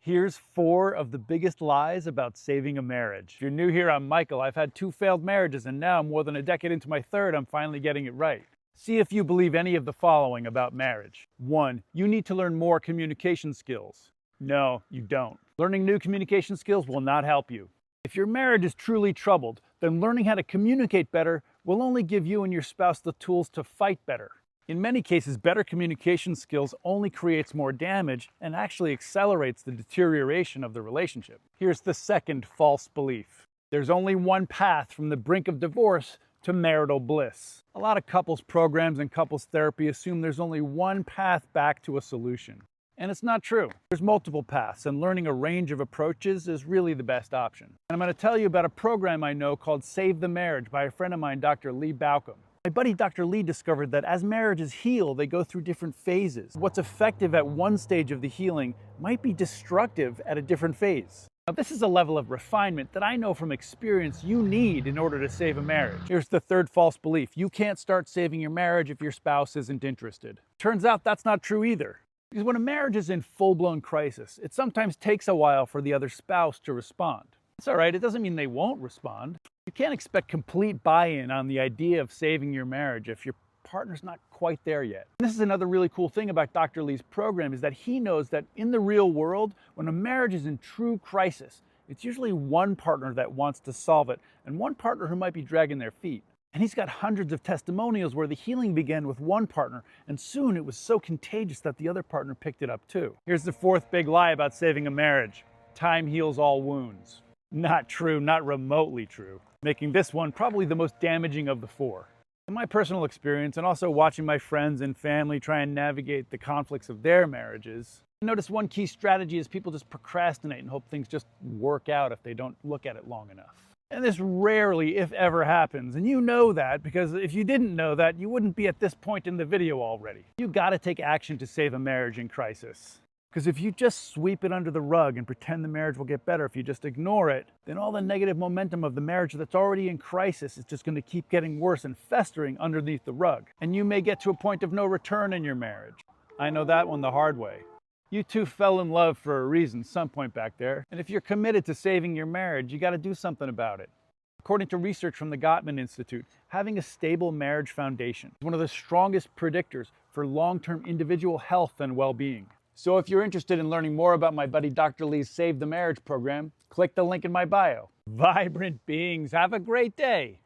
Here's 4 of the biggest lies about saving a marriage. If you're new here, I'm Michael. I've had 2 failed marriages, and now more than a decade into my 3rd, I'm finally getting it right. See if you believe any of the following about marriage. 1. You need to learn more communication skills. No, you don't. Learning new communication skills will not help you. If your marriage is truly troubled, then learning how to communicate better will only give you and your spouse the tools to fight better. In many cases, better communication skills only creates more damage and actually accelerates the deterioration of the relationship. Here's the 2nd false belief. There's only one path from the brink of divorce to marital bliss. A lot of couples programs and couples therapy assume there's only one path back to a solution. And it's not true. There's multiple paths, and learning a range of approaches is really the best option. And I'm going to tell you about a program I know called Save the Marriage by a friend of mine, Dr. Lee Baucom. My buddy Dr. Lee discovered that as marriages heal, they go through different phases. What's effective at one stage of the healing might be destructive at a different phase. Now, this is a level of refinement that I know from experience you need in order to save a marriage. Here's the 3rd false belief. You can't start saving your marriage if your spouse isn't interested. Turns out that's not true either. Because when a marriage is in full-blown crisis, it sometimes takes a while for the other spouse to respond. It's all right, it doesn't mean they won't respond. You can't expect complete buy-in on the idea of saving your marriage if your partner's not quite there yet. And this is another really cool thing about Dr. Lee's program, is that he knows that in the real world, when a marriage is in true crisis, it's usually one partner that wants to solve it and one partner who might be dragging their feet. And he's got hundreds of testimonials where the healing began with one partner, and soon it was so contagious that the other partner picked it up too. Here's the 4th big lie about saving a marriage. Time heals all wounds. Not true, not remotely true, making this one probably the most damaging of the 4. In my personal experience, and also watching my friends and family try and navigate the conflicts of their marriages, I noticed one key strategy is people just procrastinate and hope things just work out if they don't look at it long enough. And this rarely, if ever, happens. And you know that, because if you didn't know that, you wouldn't be at this point in the video already. You gotta take action to save a marriage in crisis. Because if you just sweep it under the rug and pretend the marriage will get better if you just ignore it, then all the negative momentum of the marriage that's already in crisis is just going to keep getting worse and festering underneath the rug. And you may get to a point of no return in your marriage. I know that one the hard way. You two fell in love for a reason, some point back there. And if you're committed to saving your marriage, you got to do something about it. According to research from the Gottman Institute, having a stable marriage foundation is one of the strongest predictors for long-term individual health and well-being. So if you're interested in learning more about my buddy Dr. Lee's Save the Marriage program, click the link in my bio. Vibrant beings, have a great day.